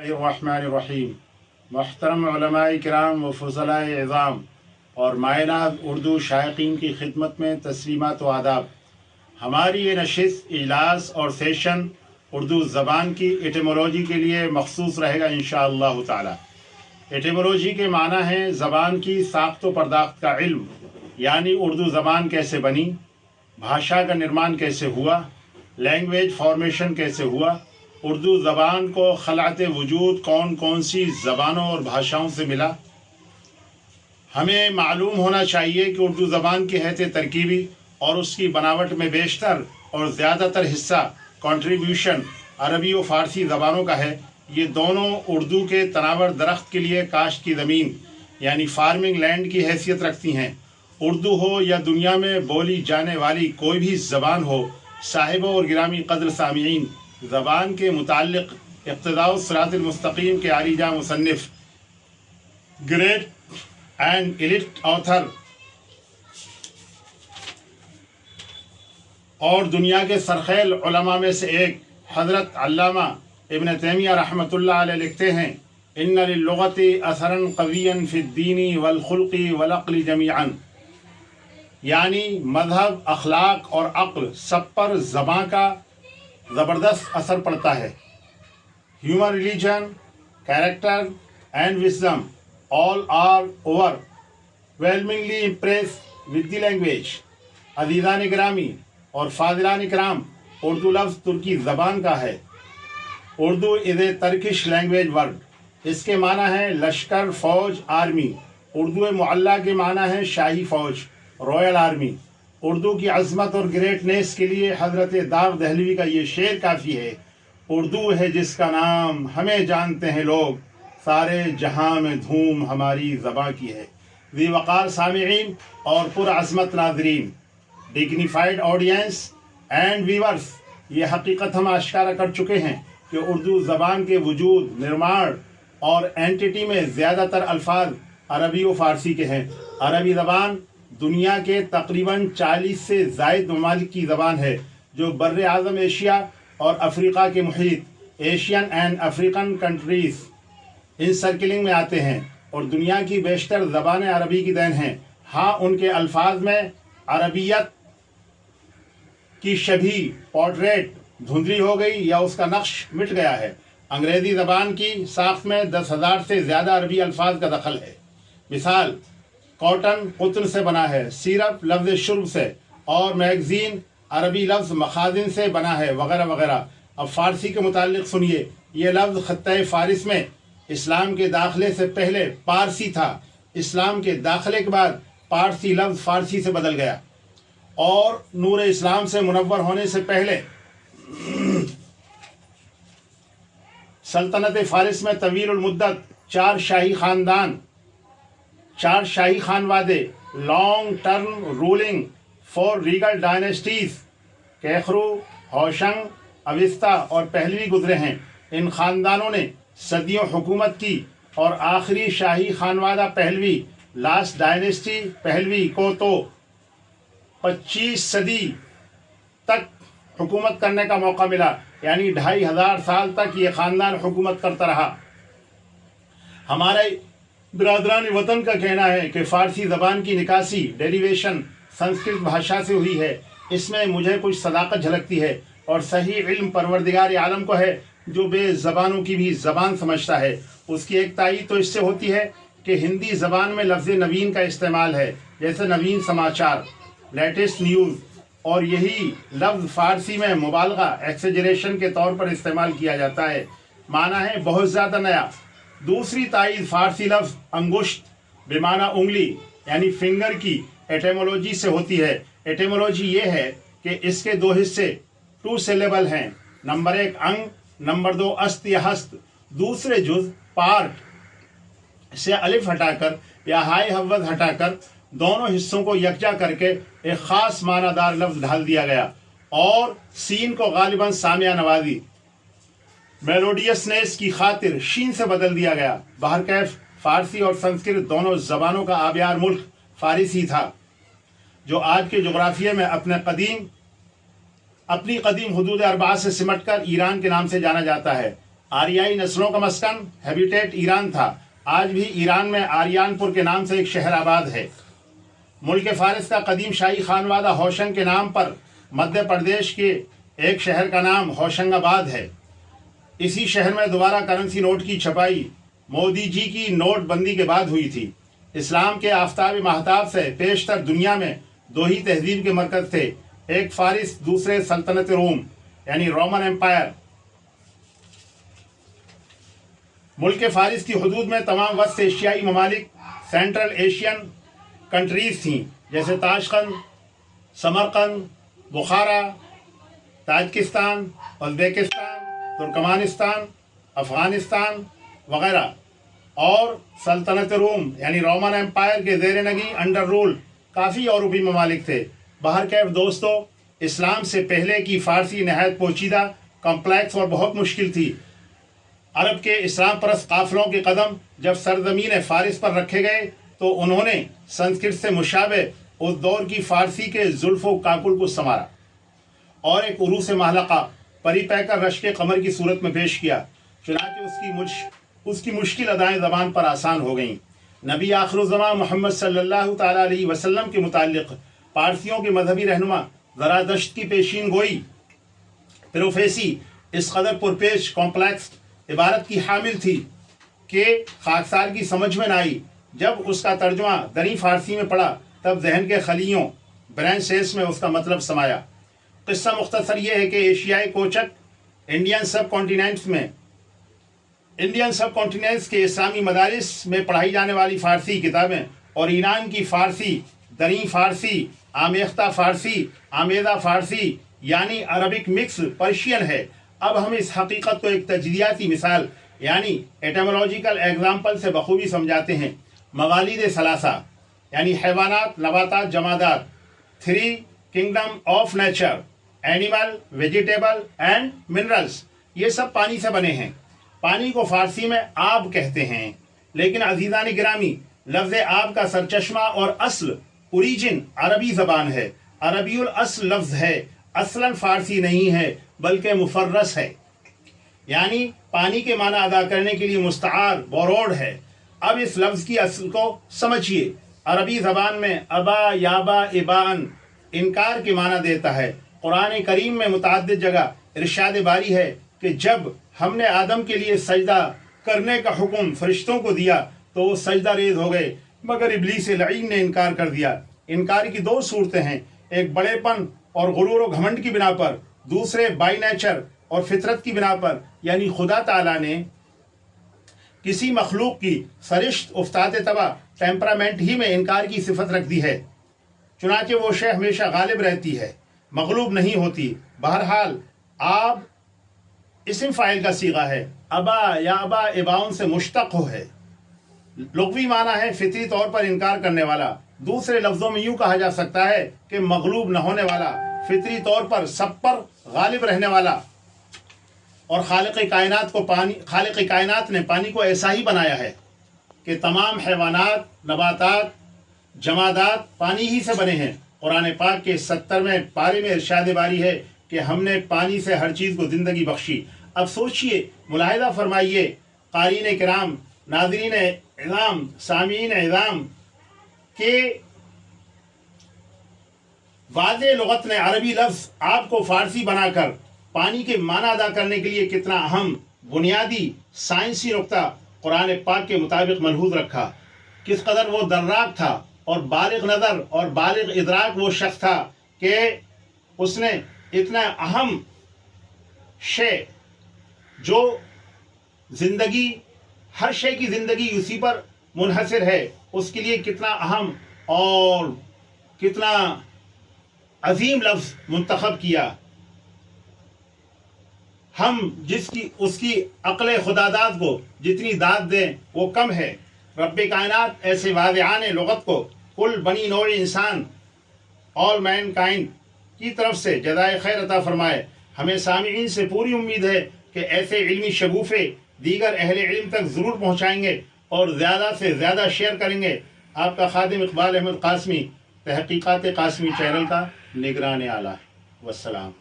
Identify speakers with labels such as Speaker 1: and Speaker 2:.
Speaker 1: बिस्मिल्लाहिर्रहमानिर्रहीम। मोहतरम उलमाए किराम व फ़ुज़लाए इज़ाम और मायनात उर्दू शायकीन की खिदमत में तस्लीमात व आदाब। हमारी ये नशिस्त इजलास और सेशन उर्दू ज़बान की एटिमोलॉजी के लिए मखसूस रहेगा इंशाअल्लाह ताला। एटिमोलॉजी के माना है ज़बान की साख्त व पर्दाख्त का इल्म, यानी उर्दू ज़बान कैसे बनी, भाषा का निर्माण कैसे हुआ, लैंग्वेज फॉर्मेशन कैसे हुआ, उर्दू ज़बान को खलात वजूद कौन कौन सी ज़बानों और भाषाओं से मिला। हमें मालूम होना चाहिए कि उर्दू ज़बान की हैत तरकीबी और उसकी बनावट में बेशतर और ज़्यादातर हिस्सा कंट्रीब्यूशन अरबी व फ़ारसी ज़बानों का है। ये दोनों उर्दू के तनावर दरख्त के लिए काश्त की ज़मीन यानी फार्मिंग लैंड की हैसियत रखती हैं। उर्दू हो या दुनिया में बोली जाने वाली कोई भी ज़बान हो, साहिबों और गिरामी कदर सामीन, ज़बान के मुताल्लिक़ इक़्तिदाउ सिरातिल मुस्तक़ीम के आरीजा मुसन्निफ़, ग्रेट एंड एलिट ऑथर और दुनिया के सरखेल उलमा में से एक हज़रत अल्लामा इब्न तैमिया रहमतुल्लाह अलैह लिखते हैं, इन्ना लिल्लुग़ति असरन क़विय्यन फ़िद्दीनी वल ख़ुल्क़ि वल अक़्लि जमीअन, यानी मज़हब, अखलाक और अक़्ल सब पर ज़बां का ज़बरदस्त असर पड़ता है। Human religion, character and wisdom all are overwhelmingly impress with the language. अज़ीज़ान गिरामी और फ़ाज़िलान किराम, उर्दू लफ्ज़ तुर्की ज़बान का है। Urdu is a Turkish language word. इसके माना है लश्कर, फ़ौज, आर्मी। उर्दू मुअल्ला के माना है शाही फ़ौज, रॉयल आर्मी। उर्दू की अज़मत और ग्रेटनेस के लिए हज़रत दाग दहलवी का ये शेर काफ़ी है, उर्दू है जिसका नाम हमें जानते हैं लोग, सारे जहां में धूम हमारी ज़बां की है। ज़ी वक़ार सामिईन और पुरअज़मत नाज़रीन, डिग्निफाइड ऑडियंस एंड व्यूअर्स, ये हकीकत हम आश्कारा कर चुके हैं कि उर्दू ज़बान के वजूद, निर्माण और एंटिटी में ज़्यादातर अल्फाज अरबी व फ़ारसी के हैं। अरबी ज़बान दुनिया के तकरीबन 40 से ज़ायद ममालिक की ज़बान है जो बर्र आज़म एशिया और अफ्रीका के मुहीत, Asian and African countries encircling में आते हैं और दुनिया की बेशतर ज़बानें अरबी की देन हैं। हाँ, उनके अल्फाज में अरबियत की शबी पोर्ट्रेट धुंधली हो गई या उसका नक्श मिट गया है। अंग्रेज़ी ज़बान की साख्त में 10,000 से ज़्यादा अरबी अल्फाज का दखल है। मिसाल, कॉटन कुतन से बना है, सिरप लफ्ज़ शुर्ब से, और मैगज़ीन अरबी लफ्ज़ मखाजिन से बना है, वगैरह वगैरह। अब फ़ारसी के मुताल्लिक़ सुनिए, ये लफ्ज़ ख़त्ते फ़ारिस में इस्लाम के दाखिले से पहले पारसी था। इस्लाम के दाखिले के बाद पारसी लफ्ज़ फ़ारसी से बदल गया और नूर इस्लाम से मुनव्वर होने से पहले सल्तनत फ़ारिस में तवील मुद्दत 4 शाही खानवादे, long term ruling 4 regal dynasties, कैखरू, होशंग, अविस्ता और पहलवी गुजरे हैं। इन ख़ानदानों ने सदियों हुकूमत की और आखिरी शाही खानवादा पहलवी, लास्ट डायनेस्टी पहलवी को तो 25 सदी तक हुकूमत करने का मौका मिला, यानी 2500 साल तक ये ख़ानदान हुकूमत करता रहा। हमारे बिरादरान वतन का कहना है कि फ़ारसी ज़बान की निकासी डेरिवेशन संस्कृत भाषा से हुई है। इसमें मुझे कुछ सदाकत झलकती है और सही इल्म परवरदिगार आलम को है जो बेज़बानों की भी ज़बान समझता है। उसकी एक तायीद तो इससे होती है कि हिंदी ज़बान में लफ्ज़ नवीन का इस्तेमाल है, जैसे नवीन समाचार, लेटेस्ट न्यूज़, और यही लफ्ज़ फ़ारसी में मुबालगा, एक्सेजरेशन के तौर पर इस्तेमाल किया जाता है। माना है बहुत ज़्यादा नया। दूसरी तायीद फ़ारसी लफ्ज़ अंगुश्त बेमाना उंगली यानी फिंगर की एटेमोलॉजी से होती है। एटेमोलॉजी ये है कि इसके 2 हिस्से 2 सिलेबल हैं। नंबर 1 अंग, नंबर 2 अस्त या हस्त। दूसरे जुज़ पार्ट से अलिफ हटाकर या हाई हव्वज हटाकर दोनों हिस्सों को यकजा करके एक ख़ास मानादार लफ्ज़ ढाल दिया गया और सीन को गालिबन सामिया नवाजी, मेलोडियसनेस की खातिर शीन से बदल दिया गया। बहरकैफ फ़ारसी और संस्कृत दोनों ज़बानों का आबियार मुल्क फ़ारिसी था, जो आज के जोग्राफिया में अपनी कदीम हदूद अरबा से सिमट कर ईरान के नाम से जाना जाता है। आरियाई नस्लों का मस्कन हैबिटेट ईरान था। आज भी ईरान में आरियानपुर के नाम से एक शहर आबाद है। मुल्क फ़ारिस का कदीम शाही खानवादा होशंग के नाम पर मध्य प्रदेश के एक शहर का नाम होशंगाबाद है। इसी शहर में दोबारा करेंसी नोट की छपाई मोदी जी की नोटबंदी के बाद हुई थी। इस्लाम के आफ्ताब महताब से पेशतर दुनिया में दो ही तहजीब के मरकज़ थे, एक फ़ारिस, दूसरे सल्तनत रोम यानी रोमन एम्पायर। मुल्क फ़ारिस की हदूद में तमाम वस्त एशियाई ममालिक सेंट्रल एशियन कंट्रीज़ थीं, जैसे ताशकंद, समरकंद, बुखारा, ताजिकिस्तान, उज़्बेकिस्तान, तुर्कमानिस्तान, अफ़गानिस्तान वगैरह। और सल्तनत रोम यानी रोमन एम्पायर के ज़ेर नगी अंडर रूल काफ़ी यूरोपी ममालिक थे। बहरकैफ दोस्तों, इस्लाम से पहले की फ़ारसी नहायत पोचीदा, कम्प्लेक्स और बहुत मुश्किल थी। अरब के इस्लाम परस्त काफ़िलों के कदम जब सरजमीन फ़ारिस पर रखे गए तो उन्होंने संस्कृत से मुशाबे उस दौर की फ़ारसी के जुल्फ़ो काकुल को संवारा और एक उरूस महलका परी पैकर रश्क कमर की सूरत में पेश किया। चुनांचे उसकी मुश्किल अदाएँ ज़बान पर आसान हो गईं। नबी आखिरुज़्ज़मान मोहम्मद सल्लल्लाहु तआला अलैहि वसल्लम के मुताल्लिक़ पारसियों के मजहबी रहनुमा ज़रादश्त की पेशीन गोई प्रोफेसी इस कदर पुरपेश कॉम्प्लेक्स इबारत की हामिल थी कि खाकसार की समझ में न आई। जब उसका तर्जुमा दरी फ़ारसी में पढ़ा तब जहन के खलियों ब्रेन सेल्स में उसका मतलब समाया। क़िस्सा मुख्तसर ये है कि एशियाई कोचक इंडियन सब कॉन्टिनेंट्स के इस्लामी मदारिस में पढ़ाई जाने वाली फ़ारसी किताबें और ईरान की फ़ारसी, दरी फ़ारसी, आमेख्ता फ़ारसी, आमेदा फ़ारसी यानी अरबिक मिक्स पर्शियन है। अब हम इस हकीकत को एक तजदियाती मिसाल यानी एटमोलॉजिकल एग्जाम्पल से बखूबी समझाते हैं। मगालिद सलासा यानी हैवानात, नबातात, जमादात, 3 kingdom of nature, animal, vegetable and minerals, ये सब पानी से बने हैं। पानी को फ़ारसी में आब कहते हैं, लेकिन अज़ीज़ान गिरामी लफ्ज़ आब का सरचश्मा और असल ओरिजिन अरबी ज़बान है। अरबीउल असल लफ्ज़ है, असलन फ़ारसी नहीं है बल्कि मुफर्रस है, यानी पानी के माना अदा करने के लिए मुस्तआर बोरोड है। अब इस लफ्ज़ की असल को समझिए। अरबी ज़बान में अबा, याबा, इबान इनकार के माना देता है। कुरान करीम में मुतअद्दिद जगह इरशाद बारी है कि जब हमने आदम के लिए सजदा करने का हुक्म फरिश्तों को दिया तो वो सजदा रेज़ हो गए, मगर इब्लीस लईन ने इनकार कर दिया। इनकार की 2 सूरतें हैं, एक बड़ेपन और गुरूर व घमंड की बिना पर, दूसरे बाई नेचर और फितरत की बिना पर, यानी खुदा ताला ने किसी मखलूक की सरिश्त उफ्ताद तबा टेम्परामेंट ही में इनकार की सिफत रख दी है। चुनांचे वो शय हमेशा गालिब रहती है, मगलूब नहीं होती। बहरहाल आब इस्म फ़ाइल का सीगा है, अबा या अबा इबाउन से मुश्तक़ हो है। लुग़वी माना है फितरी तौर पर इनकार करने वाला। दूसरे लफ्ज़ों में यूँ कहा जा सकता है कि मगलूब न होने वाला, फितरी तौर पर सब पर गालिब रहने वाला। और खालिक़ कायनात ने पानी को ऐसा ही बनाया है कि तमाम हैवानात, नबातात, जमादात पानी ही से बने हैं। कुरान पाक के 70वें पारे में इरशाद बारी है कि हमने पानी से हर चीज़ को ज़िंदगी बख्शी। अब सोचिए, मुलाहिदा फरमाइए, क़ारीन किराम, नाज़रीन इज़ाम, सामीन इज़ाम के वाज़े लुग़त ने अरबी लफ्ज़ आपको फ़ारसी बनाकर पानी के माना अदा करने के लिए कितना अहम बुनियादी साइंसी नुक्ता कुरान पाक के मुताबिक मलहूज़ रखा। किस कदर वो दर्राक था और बालिग़ नज़र और बालिग़ इदराक वो शख्स था कि उसने इतना अहम शे जो ज़िंदगी, हर शे की ज़िंदगी उसी पर मुनहसर है, उसके लिए कितना अहम और कितना अजीम लफ्ज़ मुंतखब किया। हम उसकी अक्ल खुदादाद को जितनी दाद दें वो कम है। रब्बे कायनात ऐसे वाज़िआन लुग़त को कुल बनी नौ इंसान, ऑल मैन काइंड की तरफ से जज़ाए खैर अता फरमाए। हमें सामिईन से पूरी उम्मीद है कि ऐसे इल्मी शगुफ़े दीगर अहले इल्म तक ज़रूर पहुँचाएँगे और ज़्यादा से ज़्यादा शेयर करेंगे। आपका खादिम इक़बाल अहमद क़ासमी, तहक़ीक़ात क़ासमी चैनल का निगरान आला। वस्सलाम।